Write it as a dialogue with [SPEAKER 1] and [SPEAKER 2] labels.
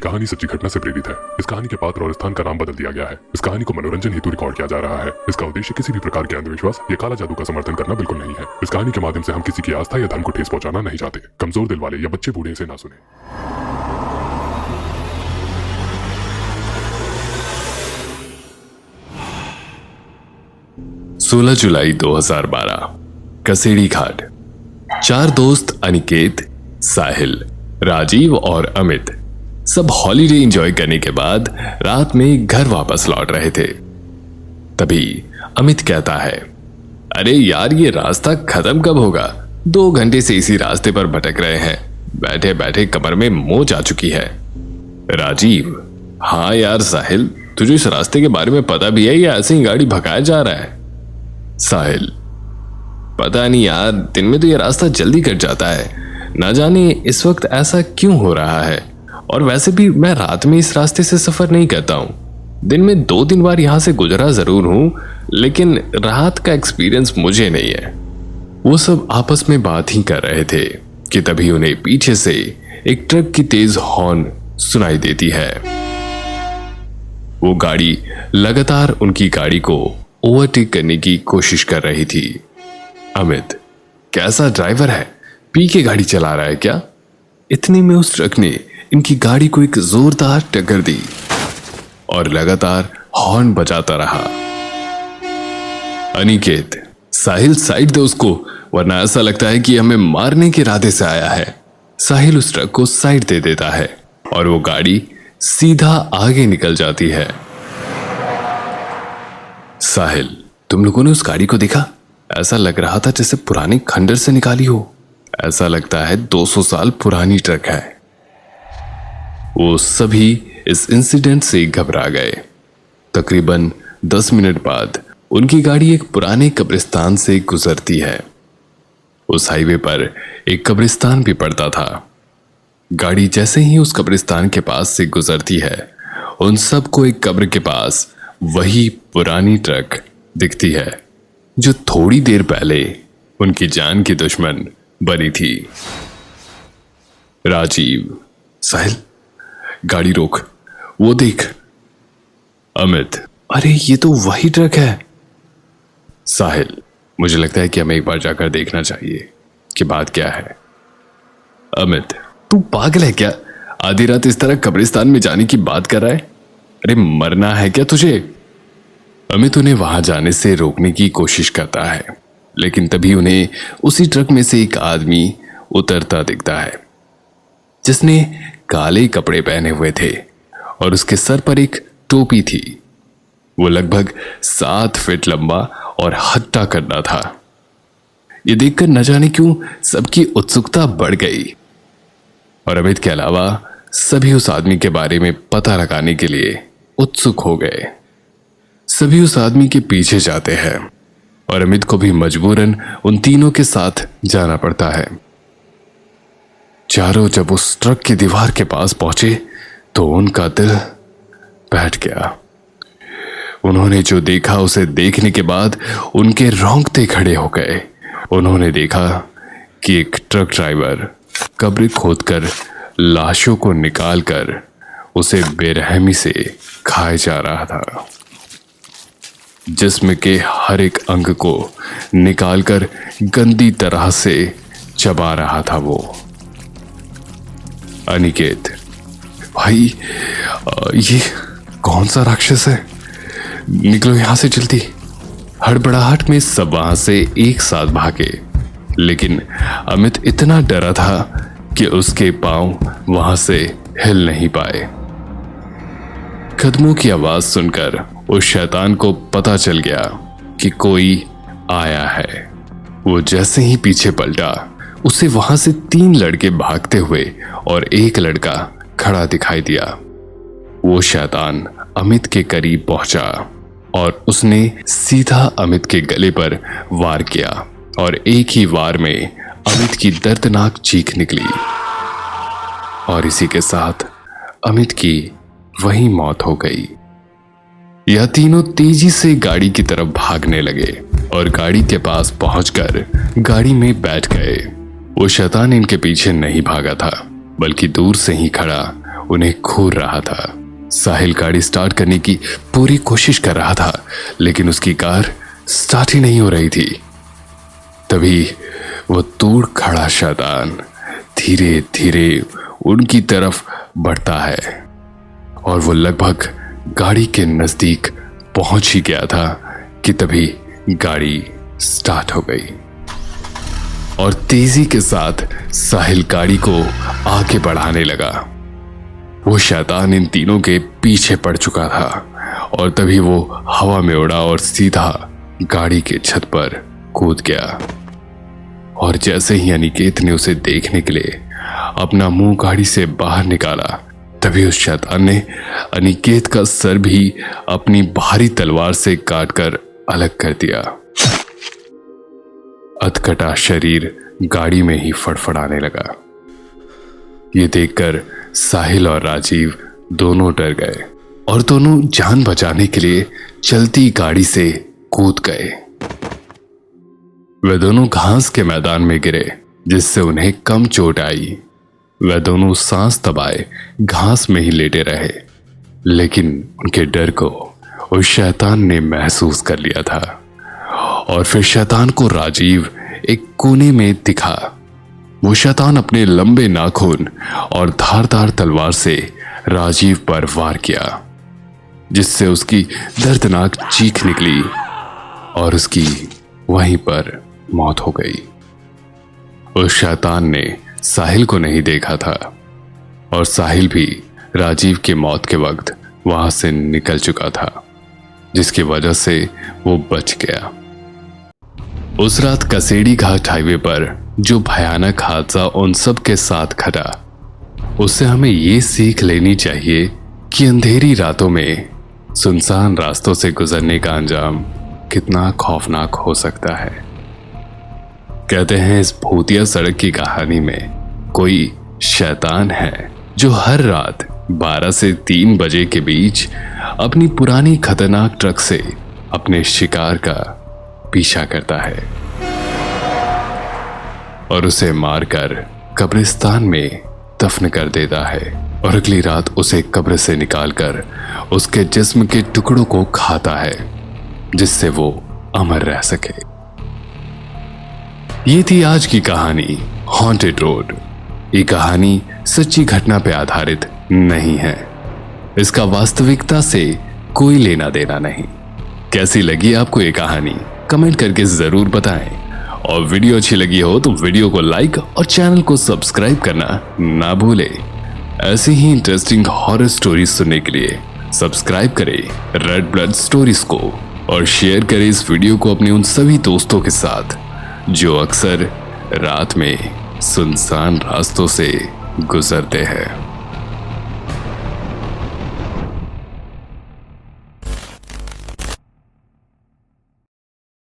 [SPEAKER 1] कहानी सच्ची घटना से प्रेरित है। इस कहानी के पात्र और स्थान का नाम बदल दिया गया है। इस कहानी को मनोरंजन हेतु रिकॉर्ड किया जा रहा है। इसका उद्देश्य किसी भी प्रकार के अंधविश्वास या काला जादू का समर्थन करना बिल्कुल नहीं है। इस कहानी के माध्यम से हम किसी की आस्था या धर्म को ठेस पहुंचाना नहीं चाहते। कमजोर दिल वाले या बच्चे बूढ़े इसे ना सुने।
[SPEAKER 2] 16 जुलाई 2012 कसेड़ी घाट। 4 दोस्त अनिकेत, साहिल, राजीव और अमित सब हॉलीडे एंजॉय करने के बाद रात में घर वापस लौट रहे थे। तभी अमित कहता है, अरे यार ये रास्ता खत्म कब होगा? 2 घंटे से इसी रास्ते पर भटक रहे हैं। बैठे बैठे कमर में मोच आ चुकी है। राजीव, हाँ यार साहिल, तुझे इस रास्ते के बारे में पता भी है या ऐसे ही गाड़ी भगाया जा रहा है? साहिल, पता नहीं यार, दिन में तो ये रास्ता जल्दी कट जाता है। ना जाने इस वक्त ऐसा क्यों हो रहा है। और वैसे भी मैं रात में इस रास्ते से सफर नहीं करता हूं। दिन में 2-3 बार यहां से गुजरा जरूर हूं, लेकिन रात का एक्सपीरियंस मुझे नहीं है। वो सब आपस में बात ही कर रहे थे कि तभी उन्हें पीछे से एक ट्रक की तेज हॉर्न सुनाई देती है। वो गाड़ी लगातार उनकी गाड़ी को ओवरटेक करने की कोशिश कर रही थी। अमित, कैसा ड्राइवर है? पी के गाड़ी चला रहा है क्या? इतने में उस ट्रक ने इनकी गाड़ी को एक जोरदार टक्कर दी और लगातार हॉर्न बजाता रहा। अनिकेत, साहिल साइड दे उसको, वरना ऐसा लगता है कि हमें मारने के इरादे से आया है। साहिल उस ट्रक को साइड दे देता है और वो गाड़ी सीधा आगे निकल जाती है। साहिल, तुम लोगों ने उस गाड़ी को देखा? ऐसा लग रहा था जैसे पुरानी खंडर से निकाली हो। ऐसा लगता है 200 साल पुरानी ट्रक है। वो सभी इस इंसिडेंट से घबरा गए। तकरीबन 10 मिनट बाद उनकी गाड़ी एक पुराने कब्रिस्तान से गुजरती है। उस हाईवे पर एक कब्रिस्तान भी पड़ता था। गाड़ी जैसे ही उस कब्रिस्तान के पास से गुजरती है, उन सबको एक कब्र के पास वही पुरानी ट्रक दिखती है जो थोड़ी देर पहले उनकी जान की दुश्मन बनी थी। राजीव, साहिल, गाड़ी रोक, वो देख। अमित, अरे ये तो वही ट्रक है। साहिल, मुझे लगता है कि हमें एक बार जाकर देखना चाहिए कि बात क्या है। अमित, तू पागल है क्या? आधी रात इस तरह कब्रिस्तान में जाने की बात कर रहा है? अरे मरना है क्या तुझे? अमित उन्हें वहां जाने से रोकने की कोशिश करता है, लेकिन तभी उन्हें उसी ट्रक में से एक आदमी उतरता दिखता है जिसने काले कपड़े पहने हुए थे और उसके सर पर एक टोपी थी। वो लगभग 7 फीट लंबा और हट्टा कट्टा था। ये देखकर न जाने क्यों सबकी उत्सुकता बढ़ गई और अमित के अलावा सभी उस आदमी के बारे में पता लगाने के लिए उत्सुक हो गए। सभी उस आदमी के पीछे जाते हैं और अमित को भी मजबूरन उन तीनों के साथ जाना पड़ता है। चारों जब उस ट्रक की दीवार के पास पहुंचे तो उनका दिल बैठ गया। उन्होंने जो देखा उसे देखने के बाद उनके रोंगटे खड़े हो गए। उन्होंने देखा कि एक ट्रक ड्राइवर कब्र खोदकर लाशों को निकालकर उसे बेरहमी से खाया जा रहा था। जिस्म के हर एक अंग को निकालकर गंदी तरह से चबा रहा था वो। अनिकेत, भाई ये कौन सा राक्षस है? निकलो यहां से जल्दी। हड़बड़ाहट में सब वहां से एक साथ भागे, लेकिन अमित इतना डरा था कि उसके पांव वहां से हिल नहीं पाए। कदमों की आवाज सुनकर उस शैतान को पता चल गया कि कोई आया है। वो जैसे ही पीछे पलटा, उसे वहां से 3 लड़के भागते हुए और एक लड़का खड़ा दिखाई दिया। वो शैतान अमित के करीब पहुंचा और उसने सीधा अमित के गले पर वार किया और एक ही वार में अमित की दर्दनाक चीख निकली और इसी के साथ अमित की वही मौत हो गई। यह तीनों तेजी से गाड़ी की तरफ भागने लगे और गाड़ी के पास पहुंचकर गाड़ी में बैठ गए। वो शैतान इनके पीछे नहीं भागा था, बल्कि दूर से ही खड़ा उन्हें घूर रहा था। साहिल गाड़ी स्टार्ट करने की पूरी कोशिश कर रहा था, लेकिन उसकी कार स्टार्ट ही नहीं हो रही थी। तभी वो दूर खड़ा शैतान धीरे धीरे उनकी तरफ बढ़ता है और वो लगभग गाड़ी के नजदीक पहुंच ही गया था कि तभी गाड़ी स्टार्ट हो गई और तेजी के साथ साहिल गाड़ी को आगे बढ़ाने लगा। वो शैतान इन तीनों के पीछे पड़ चुका था और तभी वो हवा में उड़ा और सीधा गाड़ी के छत पर कूद गया। और जैसे ही अनिकेत ने उसे देखने के लिए अपना मुंह गाड़ी से बाहर निकाला, तभी उस शैतान ने अनिकेत का सर भी अपनी भारी तलवार से काटकर अलग कर दिया। अधकटा शरीर गाड़ी में ही फड़फड़ाने लगा। ये देखकर साहिल और राजीव दोनों डर गए और दोनों जान बचाने के लिए चलती गाड़ी से कूद गए। वे दोनों घास के मैदान में गिरे, जिससे उन्हें कम चोट आई। वे दोनों सांस दबाए घास में ही लेटे रहे, लेकिन उनके डर को उस शैतान ने महसूस कर लिया था। और फिर शैतान को राजीव एक कोने में दिखा। वो शैतान अपने लंबे नाखून और धारदार तलवार से राजीव पर वार किया, जिससे उसकी दर्दनाक चीख निकली और उसकी वहीं पर मौत हो गई। उस शैतान ने साहिल को नहीं देखा था और साहिल भी राजीव की मौत के वक्त वहां से निकल चुका था, जिसकी वजह से वो बच गया। उस रात कसेड़ी घाट हाईवे पर जो भयानक हादसा उन सब के साथ घटा, उससे हमें ये सीख लेनी चाहिए कि अंधेरी रातों में सुनसान रास्तों से गुजरने का अंजाम कितना खौफनाक हो सकता है। कहते हैं इस भूतिया सड़क की कहानी में कोई शैतान है जो हर रात 12 से 3 बजे के बीच अपनी पुरानी खतरनाक ट्रक से अपने शिकार का पीछा करता है और उसे मारकर कब्रिस्तान में दफन कर देता है और अगली रात उसे कब्र से निकालकर उसके जिस्म के टुकड़ों को खाता है, जिससे वो अमर रह सके। ये थी आज की कहानी हॉन्टेड रोड। ये कहानी सच्ची घटना पर आधारित नहीं है, इसका वास्तविकता से कोई लेना देना नहीं। कैसी लगी आपको ये कहानी कमेंट करके जरूर बताएं और वीडियो अच्छी लगी हो तो वीडियो को लाइक और चैनल को सब्सक्राइब करना ना भूले। ऐसे ही इंटरेस्टिंग हॉरर स्टोरीज सुनने के लिए सब्सक्राइब करें रेड ब्लड स्टोरीज को और शेयर करें इस वीडियो को अपने उन सभी दोस्तों के साथ जो अक्सर रात में सुनसान रास्तों से गुजरते हैं।